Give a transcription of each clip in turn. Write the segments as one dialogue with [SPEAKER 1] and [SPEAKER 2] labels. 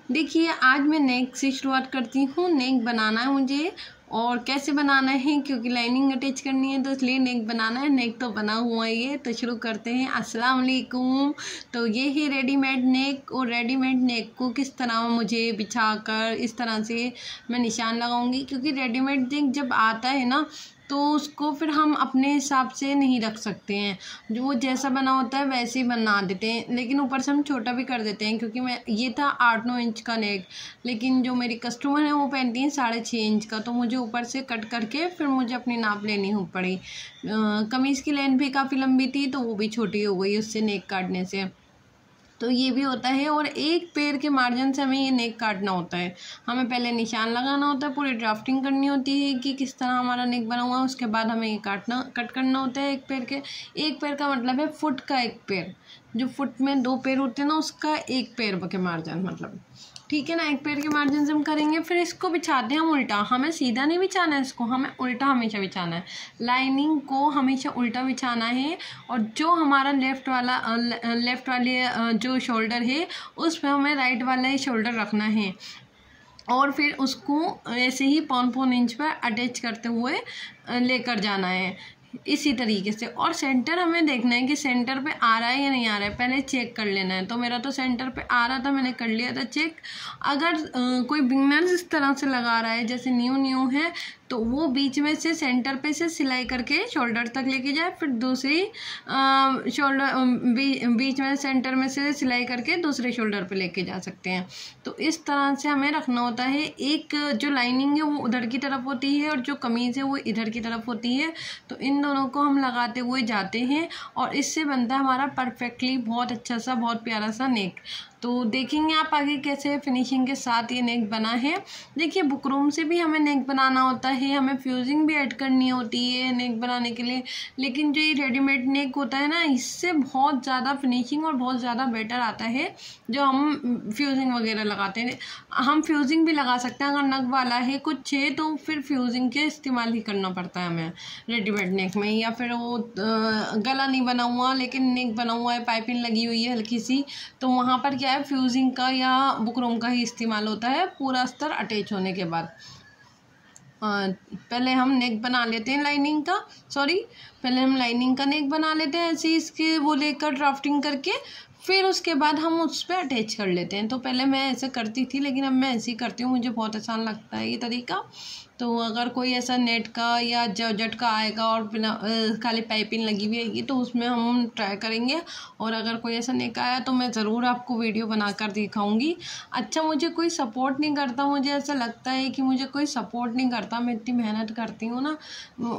[SPEAKER 1] देखिए आज मैं नेक से शुरुआत करती हूँ। नेक बनाना है मुझे और कैसे बनाना है, क्योंकि लाइनिंग अटैच करनी है तो इसलिए नेक बनाना है। नेक तो बना हुआ है ये, तो शुरू करते हैं। अस्सलाम वालेकुम। तो ये है रेडीमेड नेक, और रेडीमेड नेक को किस तरह मुझे बिछाकर इस तरह से मैं निशान लगाऊंगी, क्योंकि रेडीमेड नेक जब आता है ना तो उसको फिर हम अपने हिसाब से नहीं रख सकते हैं। जो वो जैसा बना होता है वैसे ही बना देते हैं, लेकिन ऊपर से हम छोटा भी कर देते हैं। क्योंकि मैं ये था 8-9 इंच का नेक, लेकिन जो मेरी कस्टमर है वो पहनती हैं 6.5 इंच का, तो मुझे ऊपर से कट करके फिर मुझे अपनी नाप लेनी हो पड़ी। कमीज़ की लेंथ भी काफ़ी लंबी थी तो वो भी छोटी हो गई उससे नेक काटने से। तो ये भी होता है, और एक पैर के मार्जिन से हमें ये नेक काटना होता है। हमें पहले निशान लगाना होता है, पूरी ड्राफ्टिंग करनी होती है कि किस तरह हमारा नेक बना हुआ है। उसके बाद हमें ये कट करना होता है एक पैर का मतलब है फुट का एक पैर। जो फुट में 2 पैर होते हैं ना, उसका एक पैर के मार्जिन मतलब, ठीक है ना। एक पैर के मार्जिन से हम करेंगे। फिर इसको बिछाते हैं हम उल्टा। हमें सीधा नहीं बिछाना है, इसको हमें उल्टा हमेशा बिछाना है। लाइनिंग को हमेशा उल्टा बिछाना है, और जो हमारा लेफ़्ट वाले जो शोल्डर है उस पर हमें राइट वाला ही शोल्डर रखना है, और फिर उसको ऐसे ही 5-5 इंच पर अटैच करते हुए लेकर जाना है इसी तरीके से। और सेंटर हमें देखना है कि सेंटर पे आ रहा है या नहीं आ रहा है, पहले चेक कर लेना है। तो मेरा तो सेंटर पे आ रहा था, मैंने कर लिया था चेक। अगर कोई बिगनर्स इस तरह से लगा रहा है जैसे न्यू है, तो वो बीच में से सेंटर पे से सिलाई करके शोल्डर तक लेके जाए, फिर दूसरी बीच में सेंटर में से सिलाई करके दूसरे शोल्डर पे लेके जा सकते हैं। तो इस तरह से हमें रखना होता है। एक जो लाइनिंग है वो उधर की तरफ होती है और जो कमीज़ है वो इधर की तरफ होती है। तो इन दोनों को हम लगाते हुए जाते हैं, और इससे बनता है हमारा परफेक्टली बहुत अच्छा सा, बहुत प्यारा सा नेक। तो देखेंगे आप आगे कैसे फिनिशिंग के साथ ये नेक बना है। देखिए बुकरम से भी हमें नेक बनाना होता है, हमें फ्यूजिंग भी ऐड करनी होती है नेक बनाने के लिए। लेकिन जो ये रेडीमेड नेक होता है ना, इससे बहुत ज़्यादा फिनिशिंग और बहुत ज़्यादा बेटर आता है जो हम फ्यूजिंग वगैरह लगाते हैं। हम फ्यूजिंग भी लगा सकते हैं, अगर नग वाला है कुछ है तो फिर फ्यूजिंग के इस्तेमाल ही करना पड़ता है हमें रेडीमेड नेक में। या फिर वो गला नहीं बना हुआ लेकिन नेक बना हुआ है, पाइपिंग लगी हुई है हल्की सी, तो वहाँ पर क्या है फ्यूजिंग का या बुकरम का ही इस्तेमाल होता है पूरा अस्तर अटैच होने के बाद। पहले हम नेक बना लेते हैं पहले हम लाइनिंग का नेक बना लेते हैं ऐसे ही इसके वो लेकर ड्राफ्टिंग करके, फिर उसके बाद हम उस पर अटैच कर लेते हैं। तो पहले मैं ऐसे करती थी, लेकिन अब मैं ऐसे ही करती हूँ, मुझे बहुत आसान लगता है ये तरीका। तो अगर कोई ऐसा नेट का या जॉर्जेट का आएगा और बिना खाली पाइपिंग लगी हुई आएगी तो उसमें हम ट्राई करेंगे। और अगर कोई ऐसा नेक आया तो मैं ज़रूर आपको वीडियो बनाकर दिखाऊंगी। अच्छा, मुझे कोई सपोर्ट नहीं करता, मुझे ऐसा लगता है कि मुझे कोई सपोर्ट नहीं करता। मैं इतनी मेहनत करती हूँ ना।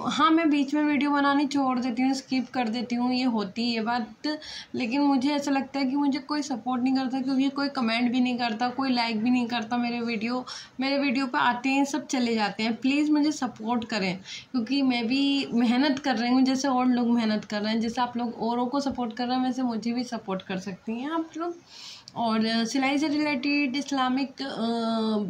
[SPEAKER 1] हाँ, मैं बीच में वीडियो बनानी छोड़ देती हूँ, स्किप कर देती हूँ, ये होती है बात। लेकिन मुझे ऐसा लगता है कि मुझे कोई सपोर्ट नहीं करता, क्योंकि कोई कमेंट भी नहीं करता, कोई लाइक भी नहीं करता। मेरे वीडियो पर आते हैं सब चले जाते हैं। प्लीज़ मुझे सपोर्ट करें, क्योंकि मैं भी मेहनत कर रही हूँ जैसे और लोग मेहनत कर रहे हैं। जैसे आप लोग औरों को सपोर्ट कर रहे हैं वैसे मुझे भी सपोर्ट कर सकती हैं आप लोग। और सिलाई से रिलेटेड, इस्लामिक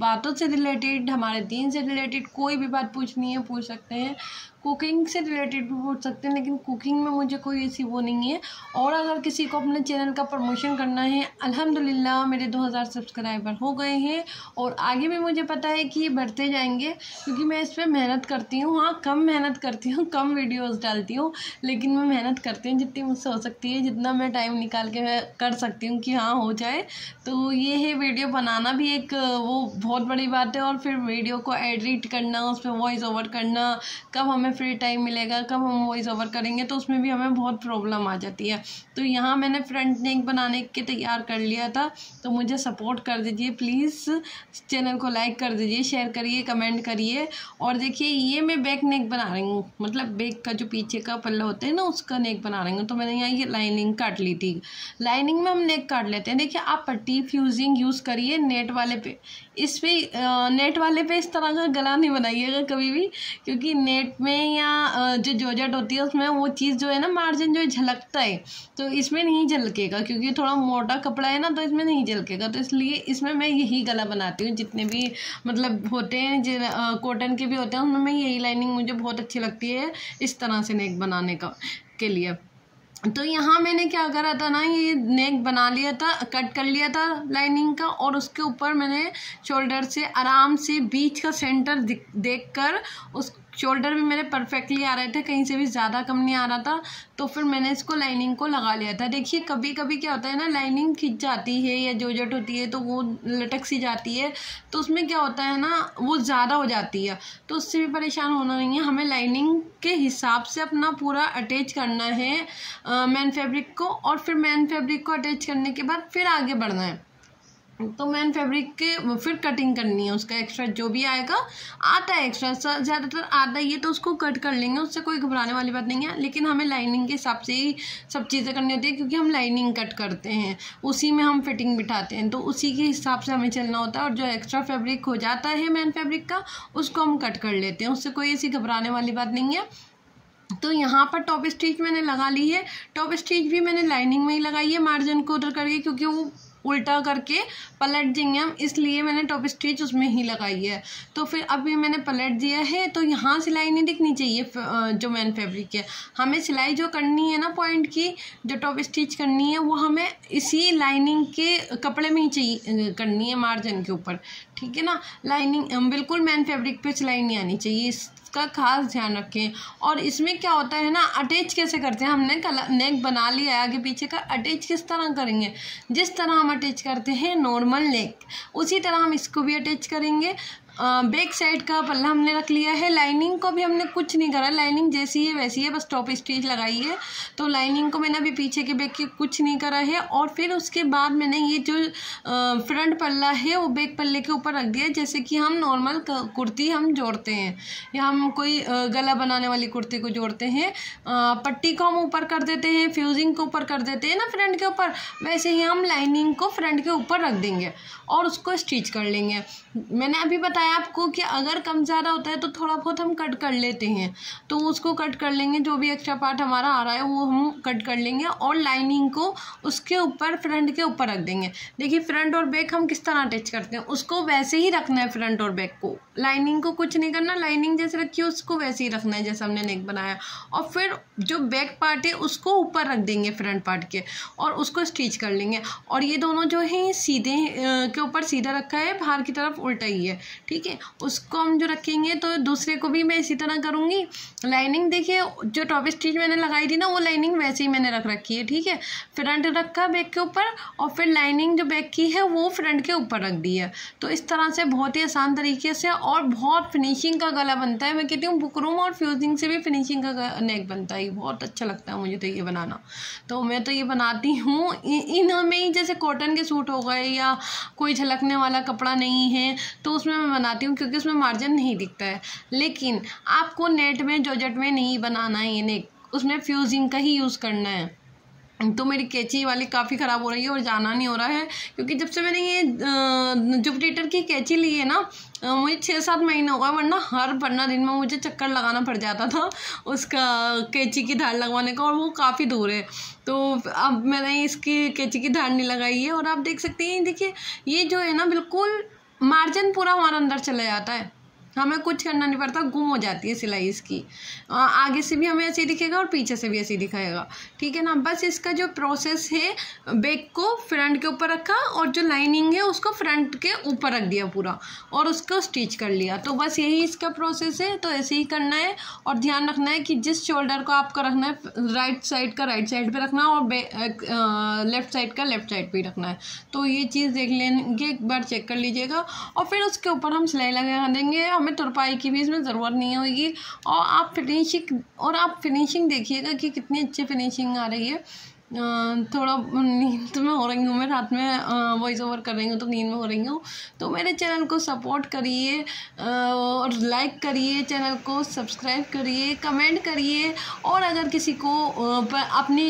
[SPEAKER 1] बातों से रिलेटेड, हमारे दीन से रिलेटेड कोई भी बात पूछनी है पूछ सकते हैं। कुकिंग से रिलेटेड भी पूछ सकते हैं, लेकिन कुकिंग में मुझे कोई ऐसी वो नहीं है। और अगर किसी को अपने चैनल का प्रमोशन करना है, अल्हम्दुलिल्लाह मेरे 2000 सब्सक्राइबर हो गए हैं, और आगे भी मुझे पता है कि ये बढ़ते जाएंगे, क्योंकि मैं इस पर मेहनत करती हूँ। हाँ, कम मेहनत करती हूँ, कम वीडियोज़ डालती हूँ, लेकिन मैं मेहनत करती हूँ जितनी मुझसे हो सकती है, जितना मैं टाइम निकाल के मैं कर सकती हूँ कि हाँ हो जाए। तो ये है, वीडियो बनाना भी एक वो बहुत बड़ी बात है, और फिर वीडियो को एडिट करना, उस पर वॉइस ओवर करना, कब हमें फ्री टाइम मिलेगा, कब हम वॉइस ओवर करेंगे, तो उसमें भी हमें बहुत प्रॉब्लम आ जाती है। तो यहाँ मैंने फ्रंट नेक बनाने के तैयार कर लिया था, तो मुझे सपोर्ट कर दीजिए प्लीज़। चैनल को लाइक कर दीजिए, शेयर करिए, कमेंट करिए। और देखिए ये मैं बैक नेक बना रही हूँ, मतलब बैक का जो पीछे का पल्ला होता है ना उसका नेक बना रही हूँ। तो मैंने यहाँ ये लाइनिंग काट ली थी। लाइनिंग में हम नेक काट लेते हैं। देखिए आप पट्टी फ्यूजिंग यूज़ करिए नेट वाले पे, इस पर नेट वाले पे इस तरह का गला नहीं बनाइएगा कभी भी, क्योंकि नेट में या जो जॉर्जेट होती है उसमें वो चीज़ जो है ना, मार्जिन जो झलकता है, तो इसमें नहीं झलकेगा, क्योंकि थोड़ा मोटा कपड़ा है ना, तो इसमें नहीं झलकेगा। तो इसलिए इसमें मैं यही गला बनाती हूँ। जितने भी मतलब होते हैं जो कॉटन के भी होते हैं, उनमें यही लाइनिंग मुझे बहुत अच्छी लगती है इस तरह से नेक बनाने के लिए। तो यहाँ मैंने क्या करा था ना, ये नेक बना लिया था, कट कर लिया था लाइनिंग का, और उसके ऊपर मैंने शोल्डर से आराम से बीच का सेंटर देख कर, उस शोल्डर भी मेरे परफेक्टली आ रहे थे, कहीं से भी ज़्यादा कम नहीं आ रहा था। तो फिर मैंने इसको लाइनिंग को लगा लिया था। देखिए कभी कभी क्या होता है ना, लाइनिंग खिंच जाती है या जोजट होती है तो वो लटक सी जाती है, तो उसमें क्या होता है ना, वो ज़्यादा हो जाती है, तो उससे भी परेशान होना नहीं है। हमें लाइनिंग के हिसाब से अपना पूरा अटैच करना है मेन फैब्रिक को, और फिर मेन फैब्रिक को अटैच करने के बाद फिर आगे बढ़ना है। तो मेन फैब्रिक के फिर कटिंग करनी है, उसका एक्स्ट्रा जो भी आएगा, आता है एक्स्ट्रा ज़्यादातर आता ही है, तो उसको कट कर लेंगे, उससे कोई घबराने वाली बात नहीं है। लेकिन हमें लाइनिंग के हिसाब से ही सब चीज़ें करनी होती है, क्योंकि हम लाइनिंग कट करते हैं, उसी में हम फिटिंग बिठाते हैं, तो उसी के हिसाब से हमें चलना होता है। और जो एक्स्ट्रा फैब्रिक हो जाता है मेन फैब्रिक का, उसको हम कट कर लेते हैं, उससे कोई ऐसी घबराने वाली बात नहीं है। तो यहाँ पर टॉप स्टिच मैंने लगा ली है। टॉप स्टिच भी मैंने लाइनिंग में ही लगाई है, मार्जिन को उधर करके, क्योंकि वो उल्टा करके पलट देंगे हम, इसलिए मैंने टॉप स्टिच उसमें ही लगाई है। तो फिर अभी मैंने पलट दिया है, तो यहाँ सिलाई नहीं दिखनी चाहिए। जो मेन फैब्रिक है, हमें सिलाई जो करनी है ना पॉइंट की, जो टॉप स्टिच करनी है, वो हमें इसी लाइनिंग के कपड़े में ही चाहिए करनी है, मार्जिन के ऊपर, ठीक है ना। लाइनिंग बिल्कुल मेन फैब्रिक पे सिलाई नहीं आनी चाहिए, इसका खास ध्यान रखें। और इसमें क्या होता है ना, अटैच कैसे करते हैं, हमने नेक बना लिया है, आगे पीछे का अटैच किस तरह करेंगे, जिस तरह हम अटैच करते हैं नॉर्मल नेक, उसी तरह हम इसको भी अटैच करेंगे। बैक साइड का पल्ला हमने रख लिया है, लाइनिंग को भी हमने कुछ नहीं करा, लाइनिंग जैसी है वैसी है, बस टॉप स्टिच लगाई है। तो लाइनिंग को मैंने अभी पीछे के बैक के कुछ नहीं करा है। और फिर उसके बाद मैंने ये जो फ्रंट पल्ला है वो बैक पल्ले के ऊपर रख दिया, जैसे कि हम नॉर्मल कुर्ती हम जोड़ते हैं, या हम कोई गला बनाने वाली कुर्ती को जोड़ते हैं, पट्टी को हम ऊपर कर देते हैं, फ्यूजिंग को ऊपर कर देते हैं ना फ्रंट के ऊपर, वैसे ही हम लाइनिंग को फ्रंट के ऊपर रख देंगे और उसको स्टिच कर लेंगे। मैंने अभी बताया आपको कि अगर कम ज़्यादा होता है तो थोड़ा बहुत हम कट कर लेते हैं, तो उसको कट कर लेंगे, जो भी एक्स्ट्रा पार्ट हमारा आ रहा है वो हम कट कर लेंगे, और लाइनिंग को उसके ऊपर फ्रंट के ऊपर रख देंगे। देखिए फ्रंट और बैक हम किस तरह अटैच करते हैं, उसको वैसे ही रखना है, फ्रंट और बैक को, लाइनिंग को कुछ नहीं करना, लाइनिंग जैसे रखी है उसको वैसे ही रखना है जैसे हमने नेक बनाया। और फिर जो बैक पार्ट है उसको ऊपर रख देंगे फ्रंट पार्ट के, और उसको स्टिच कर लेंगे। और ये दोनों जो है सीधे के ऊपर सीधा रखा है, बाहर की तरफ उल्टा ही है, ठीक है। उसको हम जो रखेंगे, तो दूसरे को भी मैं इसी तरह करूँगी। लाइनिंग देखिए जो टॉप स्टिच मैंने लगाई थी ना, वो लाइनिंग वैसे ही मैंने रख रखी है, ठीक है। फ्रंट रखा बैक के ऊपर, और फिर लाइनिंग जो बैक की है वो फ्रंट के ऊपर रख दी है। तो इस तरह से बहुत ही आसान तरीके से और बहुत फिनिशिंग का गला बनता है। मैं कहती हूँ बुकरम और फ्यूजिंग से भी फिनिशिंग का नेक बनता है, बहुत अच्छा लगता है मुझे तो ये बनाना। तो मैं तो ये बनाती हूँ इनमें ही, जैसे कॉटन के सूट हो गए या कोई झलकने वाला कपड़ा नहीं है तो उसमें मैं बनाती हूँ, क्योंकि उसमें मार्जिन नहीं दिखता है। लेकिन आपको नेट में जॉर्जेट में नहीं बनाना है ये नेक, उसमें फ्यूजिंग का ही यूज़ करना है। तो मेरी कैंची वाली काफ़ी ख़राब हो रही है और जाना नहीं हो रहा है, क्योंकि जब से मैंने ये जुपिटर की कैंची ली है ना, मुझे 6-7 महीने हो गए, वरना हर 15 दिन में मुझे चक्कर लगाना पड़ जाता था उसका कैंची की धार लगवाने का, और वो काफ़ी दूर है। तो अब मैंने इसकी कैंची की धार नहीं लगाई है, और आप देख सकते हैं, देखिए ये जो है ना, बिल्कुल मार्जिन पूरा हमारा अंदर चला जाता है, हमें कुछ करना नहीं पड़ता, गुम हो जाती है सिलाई इसकी। आगे से भी हमें ऐसे ही दिखेगा और पीछे से भी ऐसे ही दिखाएगा, ठीक है ना। बस इसका जो प्रोसेस है, बैक को फ्रंट के ऊपर रखा और जो लाइनिंग है उसको फ्रंट के ऊपर रख दिया पूरा, और उसको स्टिच कर लिया। तो बस यही इसका प्रोसेस है। तो ऐसे ही करना है, और ध्यान रखना है कि जिस शोल्डर को आपको रखना है, राइट साइड का राइट साइड पर रखना, और लेफ्ट साइड का लेफ्ट साइड पर ही रखना है। तो ये चीज़ देख लेंगे, एक बार चेक कर लीजिएगा, और फिर उसके ऊपर हम सिलाई लगा देंगे। हमें तुरपाई की भी इसमें ज़रूरत नहीं होगी। और आप फिनिशिंग देखिएगा कि कितनी अच्छी फिनिशिंग आ रही है। थोड़ा नींद में हो रही हूँ मैं, रात में वॉइस ओवर कर रही हूँ तो नींद में हो रही हूँ। तो मेरे चैनल को सपोर्ट करिए, और लाइक करिए, चैनल को सब्सक्राइब करिए, कमेंट करिए। और अगर किसी को अपनी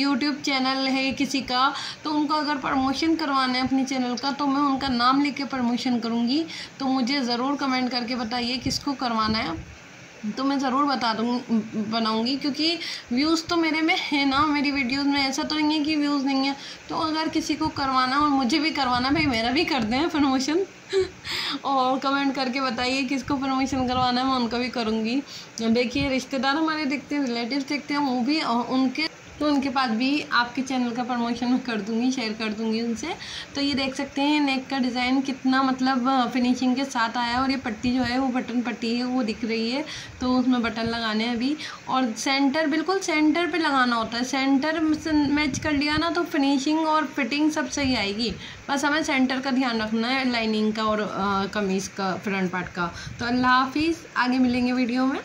[SPEAKER 1] यूट्यूब चैनल है किसी का, तो उनको अगर प्रमोशन करवाना है अपनी चैनल का, तो मैं उनका नाम लेके प्रमोशन करूँगी। तो मुझे ज़रूर कमेंट करके बताइए किसको करवाना है, तो मैं ज़रूर बनाऊँगी, क्योंकि व्यूज़ तो मेरे में है ना, मेरी वीडियोज़ में, ऐसा तो नहीं है कि व्यूज़ नहीं है। तो अगर किसी को करवाना और मुझे भी करवाना, भाई मेरा भी कर दें प्रमोशन और कमेंट करके बताइए किसको प्रमोशन करवाना है, मैं उनका भी करूँगी। देखिए रिश्तेदार हमारे देखते हैं, रिलेटिव्स देखते हैं, वो भी उनके तो उनके पास भी आपके चैनल का प्रमोशन मैं कर दूँगी, शेयर कर दूँगी उनसे। तो ये देख सकते हैं नेक का डिज़ाइन कितना मतलब फिनिशिंग के साथ आया, और ये पट्टी जो है वो बटन पट्टी है वो दिख रही है, तो उसमें बटन लगाने हैं अभी। और सेंटर बिल्कुल सेंटर पे लगाना होता है, सेंटर मैच कर लिया ना तो फिनिशिंग और फिटिंग सब सही आएगी। बस हमें सेंटर का ध्यान रखना है लाइनिंग का और कमीज़ का फ्रंट पार्ट का। तो अल्लाह हाफिज़, आगे मिलेंगे वीडियो में।